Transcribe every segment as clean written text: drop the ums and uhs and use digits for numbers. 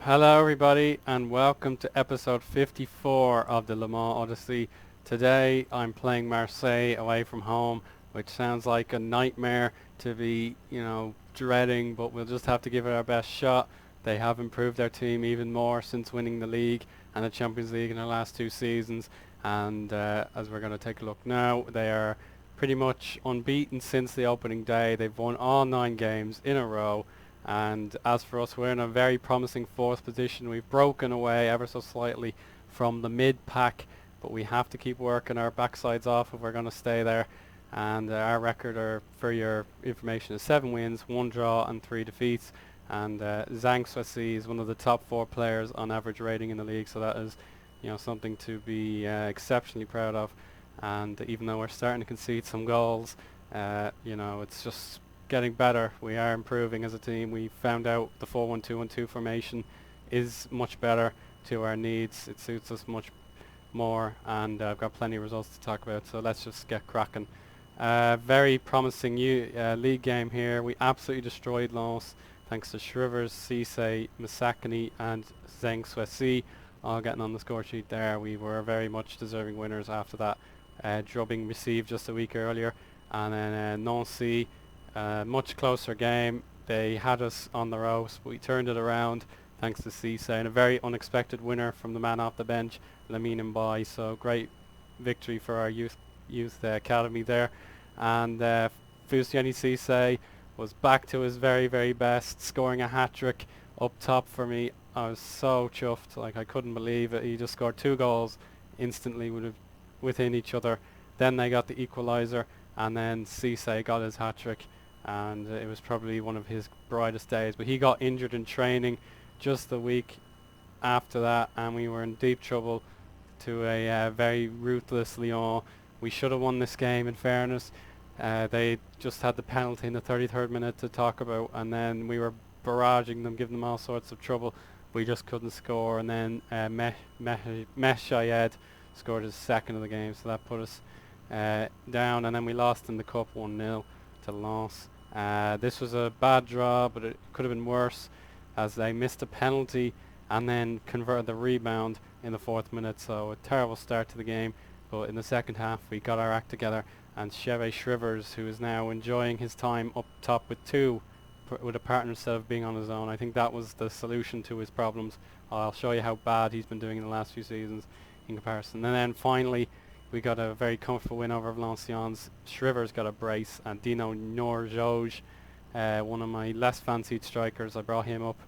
Hello everybody and welcome to episode 54 of the Le Mans Odyssey. Today I'm playing Marseille away from home, which sounds like a nightmare to be, dreading, but we'll just have to give it our best shot. They have improved their team even more since winning the league and the Champions League in the last two seasons, and as we're going to take a look now, they are pretty much unbeaten since the opening day. They've won all 9 games in a row. And as for us, we're in a very promising fourth position. We've broken away ever so slightly from the mid-pack, but we have to keep working our backsides off if we're going to stay there. And our record, for your information, is 7 wins, 1 draw and 3 defeats. And Zhang Suesi is one of the top 4 players on average rating in the league, so that is something to be exceptionally proud of. And even though we're starting to concede some goals, it's just getting better. We are improving as a team. We found out the 4-1-2-1-2 formation is much better to our needs. It suits us much more, and I've got plenty of results to talk about, so let's just get cracking. Very promising league game here. We absolutely destroyed Lens thanks to Shrivers, Cisse, Misakini and Zheng Suesi all getting on the score sheet there. We were very much deserving winners after that drubbing received just a week earlier. And then Nancy, much closer game. They had us on the ropes, but we turned it around thanks to Cisse and a very unexpected winner from the man off the bench, Lamine Mbai. So great victory for our youth academy there. And Fusiani Cisse was back to his very, very best, scoring a hat-trick up top for me. I was so chuffed, like I couldn't believe it. He just scored 2 goals instantly within each other. Then they got the equaliser, and then Cisse got his hat-trick, and it was probably one of his brightest days. But he got injured in training just the week after that, and we were in deep trouble to a very ruthless Lyon. We should have won this game, in fairness. They just had the penalty in the 33rd minute to talk about, and then we were barraging them, giving them all sorts of trouble. We just couldn't score, and then Meshayed scored his second of the game, so that put us down, and then we lost in the cup 1-0 to Lens. This was a bad draw, but it could have been worse, as they missed a penalty and then converted the rebound in the 4th minute. So a terrible start to the game, but in the second half we got our act together, and Cheve Shrivers, who is now enjoying his time up top with a partner instead of being on his own. I think that was the solution to his problems. I'll show you how bad he's been doing in the last few seasons in comparison. And then finally we got a very comfortable win over Valenciennes. Shrivers got a brace, and Dino Norjoj, one of my less fancied strikers, I brought him up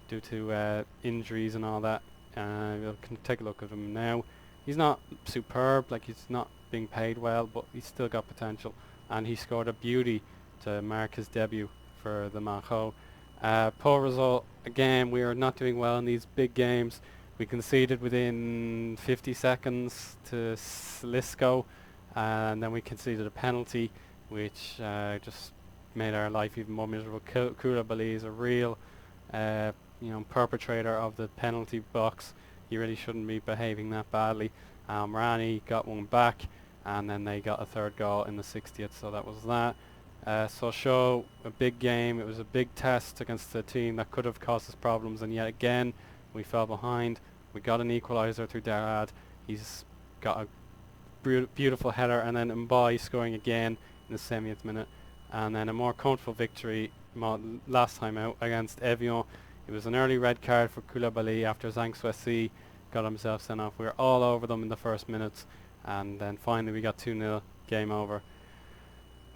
due to injuries and all that. We'll take a look at him now. He's not superb, like he's not being paid well, but he's still got potential, and he scored a beauty to mark his debut for the Macho. Poor result again. We are not doing well in these big games. We conceded within 50 seconds to Slisco, and then we conceded a penalty, which just made our life even more miserable. Koulibaly is a real perpetrator of the penalty box. He really shouldn't be behaving that badly. Rani got one back, and then they got a 3rd goal in the 60th, so that was that. So show a big game. It was a big test against a team that could have caused us problems, and yet again we fell behind. We got an equaliser through Darad. He's got a beautiful header, and then Mbai scoring again in the 70th minute, and then a more comfortable victory last time out against Evian. It was an early red card for Koulibaly after Zhang Suesi got himself sent off. We were all over them in the first minutes, and then finally we got 2-0, game over.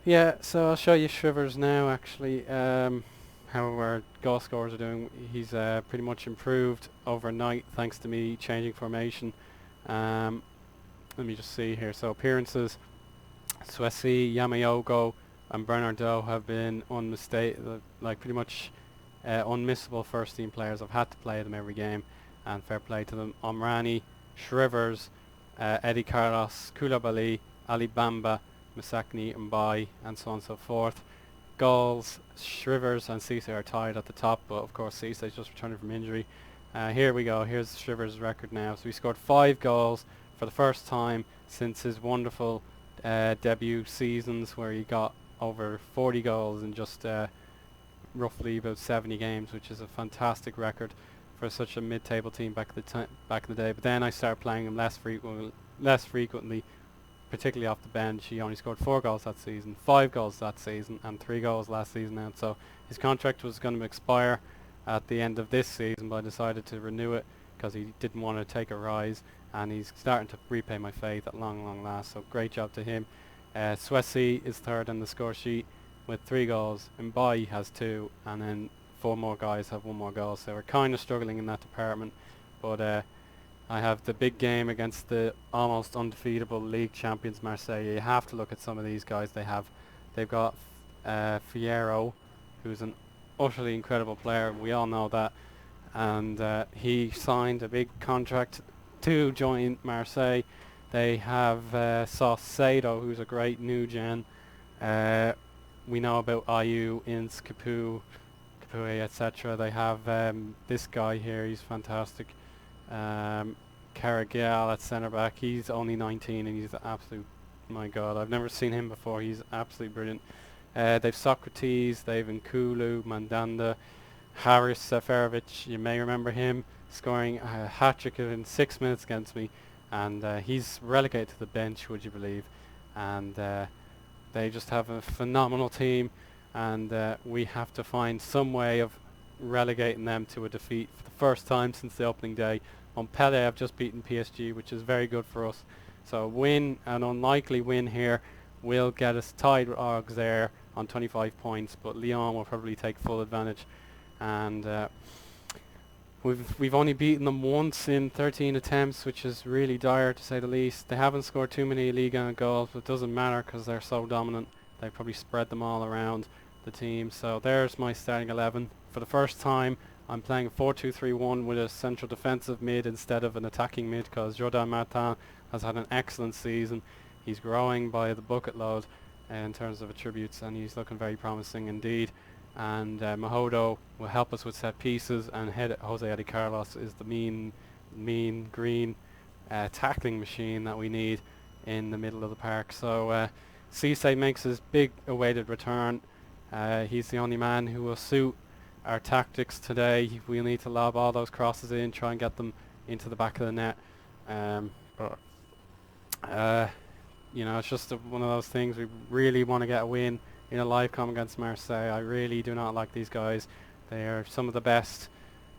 Yeah, so I'll show you Shrivers now, actually, how our goal scorers are doing. He's pretty much improved overnight thanks to me changing formation. Let me just see here. So appearances, Suesi, Yamayogo and Bernardo have been pretty much unmissable first team players. I've had to play them every game, and fair play to them. Omrani, Shrivers, Eddie Carlos, Koulibaly, Ali Bamba, Misakni, Mbai, and so on and so forth. Goals, Shrivers and Cisse are tied at the top, but of course Cisse is just returning from injury. Here we go, here's Shrivers' record now. So he scored 5 goals for the first time since his wonderful debut seasons, where he got over 40 goals in just roughly about 70 games, which is a fantastic record. for such a mid-table team back in the day. But then I started playing him less frequently, particularly off the bench. He only scored 4 goals that season, 5 goals that season, and 3 goals last season. And so his contract was going to expire at the end of this season, but I decided to renew it because he didn't want to take a rise, and he's starting to repay my faith at long last. So great job to him. Swessy is third on the score sheet with 3 goals, and Mbai has 2, and then 4 more guys have 1 more goal. So we're kind of struggling in that department, but I have the big game against the almost undefeatable league champions Marseille. You have to look at some of these guys they've got Fierro, who's an utterly incredible player. We all know that, and he signed a big contract to join Marseille. They have Saucedo, who's a great new gen. We know about Ayew, Ince, Capoue, etc. They have this guy here. He's fantastic. Carragher at centre back. He's only 19 and he's absolute. My God, I've never seen him before. He's absolutely brilliant. They've Socrates, they've Nkulu, Mandanda, Haris Seferovic. You may remember him scoring a hat-trick in 6 minutes against me, and he's relegated to the bench, would you believe? And they just have a phenomenal team, and we have to find some way of relegating them to a defeat for the first time since the opening day. Montpellier have just beaten PSG, which is very good for us. So an unlikely win here will get us tied with Augs there on 25 points, but Lyon will probably take full advantage. And we've only beaten them once in 13 attempts, which is really dire to say the least. They haven't scored too many Liga goals, but it doesn't matter because they're so dominant. They probably spread them all around the team. So there's my starting 11. For the first time, I'm playing a 4-2-3-1 with a central defensive mid instead of an attacking mid, because Jordan Martin has had an excellent season. He's growing by the bucket load in terms of attributes, and he's looking very promising indeed. And Mahodo will help us with set pieces, and Jose Adi Carlos is the mean green tackling machine that we need in the middle of the park. So Cisse makes his big awaited return. He's the only man who will suit our tactics today. We'll need to lob all those crosses in, try and get them into the back of the net. You know, it's just one of those things. We really want to get a win in a livecom against Marseille. I really do not like these guys. They are some of the best,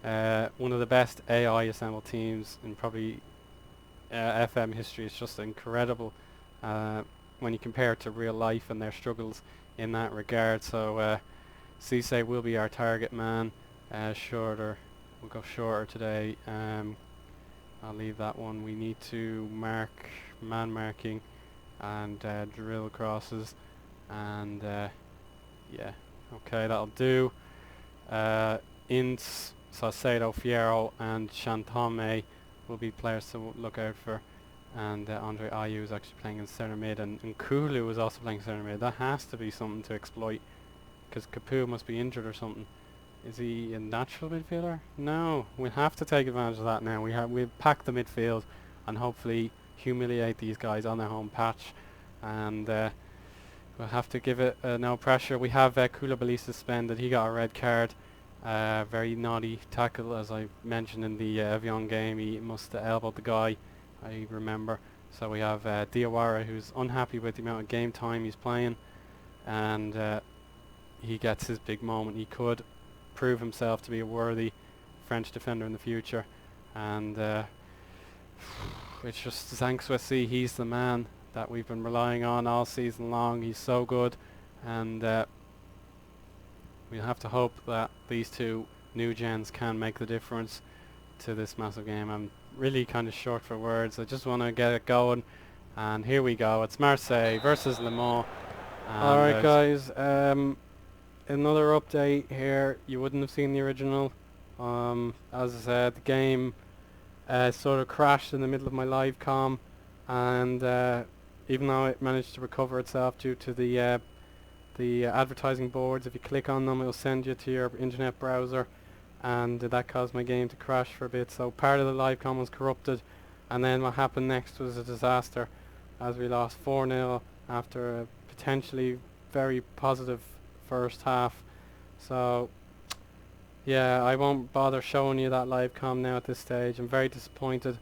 one of the best AI assembled teams in probably FM history. It's just incredible when you compare it to real life and their struggles in that regard. So Cisse will be our target man. We'll go shorter today. I'll leave that one. We need to man marking and drill crosses, and yeah, okay, that'll do. Ince, Saucedo, Fierro and Chantome will be players to look out for, and Andre Ayew is actually playing in centre mid, and Nkulu is also playing centre mid. That has to be something to exploit, because Capoue must be injured or something. Is he a natural midfielder? No, we'll have to take advantage of that now. We'll pack the midfield and hopefully humiliate these guys on their home patch, and we'll have to give it no pressure. We have Koulibaly suspended. He got a red card. Very naughty tackle, as I mentioned in the Evian game. He must have elbowed the guy, I remember. So we have Diawara, who's unhappy with the amount of game time he's playing, and he gets his big moment. He could prove himself to be a worthy French defender in the future, and it's just Zankwesi. He's the man that we've been relying on all season long. He's so good, and we'll have to hope that these two new gens can make the difference to this massive game. I'm really kind of short for words. I just want to get it going, and here we go. It's Marseille versus Le Mans. Alright guys, another update here. You wouldn't have seen the original. As I said, the game sort of crashed in the middle of my live com, and even though it managed to recover itself due to the advertising boards, if you click on them, it'll send you to your internet browser, and that caused my game to crash for a bit. So part of the live com was corrupted, and then what happened next was a disaster, as we lost 4-0 after a potentially very positive first half. So Yeah, I won't bother showing you that live com now at this stage. I'm very disappointed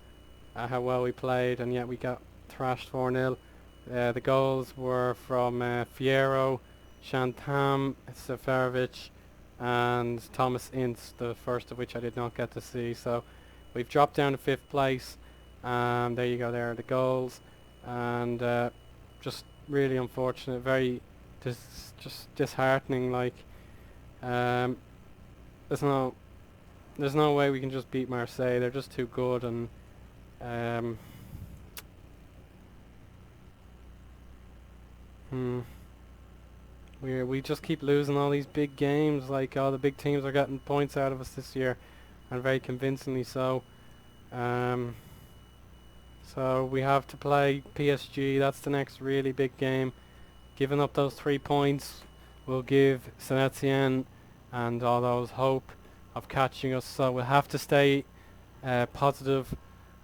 at how well we played, and yet we got thrashed 4-0. The goals were from Fiero, Shantam, Seferovic, and Thomas Ince, the first of which I did not get to see. So we've dropped down to 5th place. There you go, there are the goals. And just really unfortunate, very just disheartening. Like, um, there's no there's no way we can just beat Marseille. They're just too good, and um, hmm, we just keep losing all these big games. Like, all the big teams are getting points out of us this year, and very convincingly so. Um, so we have to play PSG. That's the next really big game. Giving up those 3 points will give Saint Etienne and all those hope of catching us. So we'll have to stay positive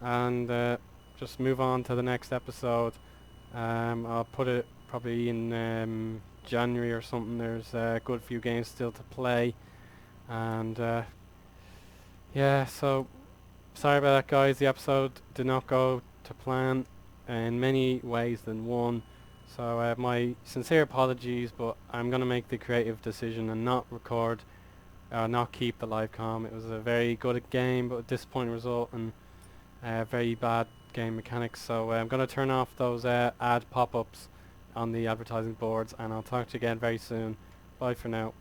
and just move on to the next episode. I'll put it probably in January or something. There's a good few games still to play, and yeah, so sorry about that, guys. The episode did not go to plan in many ways than one, so my sincere apologies, but I'm going to make the creative decision and not record, not keep the live com. It was a very good game, but a disappointing result, and very bad game mechanics. So I'm going to turn off those ad pop-ups on the advertising boards, and I'll talk to you again very soon. Bye for now.